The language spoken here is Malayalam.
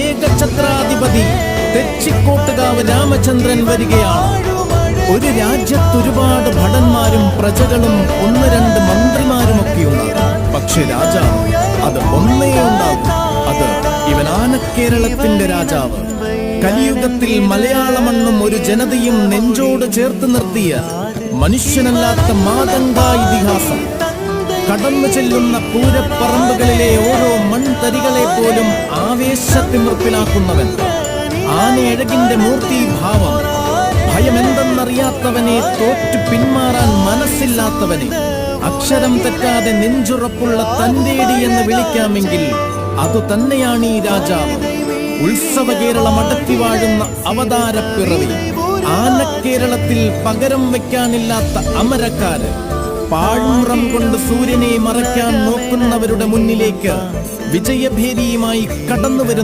ഏകഛത്രാധിപതി തെച്ചിക്കോട്ടുകാവ് രാമചന്ദ്രൻ വരികയാണ്. ഒരു രാജ്യത്ത് ഒരുപാട് ഭടന്മാരും പ്രജകളും 1-2 മന്ത്രിമാരുമൊക്കെ ഉണ്ടാകും. പക്ഷെ രാജാവ് അത് ഒന്നേ ഉണ്ടാകും. അത് ഇവൻ ആനക്കേരളത്തിന്റെ രാജാവ്. കലിയുഗത്തിൽ മലയാള മണ്ണും ഒരു ജനതയും നെഞ്ചോട് ചേർത്ത് നിർത്തിയ മനുഷ്യനല്ലാത്ത മാതങ്കാ ഇതിഹാസം. കടന്നു ചെല്ലുന്ന പൂരപ്പറമ്പുകളിലെ ഓരോ മൺതരികളെ പോലും ആവേശത്തിമിർപ്പിലാക്കുന്നവൻ. ആനയഴകിന്റെ മൂർത്തിഭാവം. ഭയമെന്തെന്നറിയാത്തവനെ, തോറ്റു പിന്മാറാൻ മനസ്സില്ലാത്തവനെ, അക്ഷരം തെറ്റാതെ നെഞ്ചുറപ്പുള്ള തന്റേടി എന്ന് വിളിക്കാമെങ്കിൽ അതു തന്നെയാണ് ഈ രാജാവ്. ഉത്സവ കേരളം അടക്കി വാഴുന്ന അവതാരപ്പിറവി. ആനക്കേരളത്തിൽ പകരം വയ്ക്കാനില്ലാത്ത അമരക്കാര്. പാഴ്മുറം കൊണ്ട് സൂര്യനെ മറയ്ക്കാൻ നോക്കുന്നവരുടെ മുന്നിലേക്ക് വിജയഭേരിയുമായി കടന്നുവരുന്ന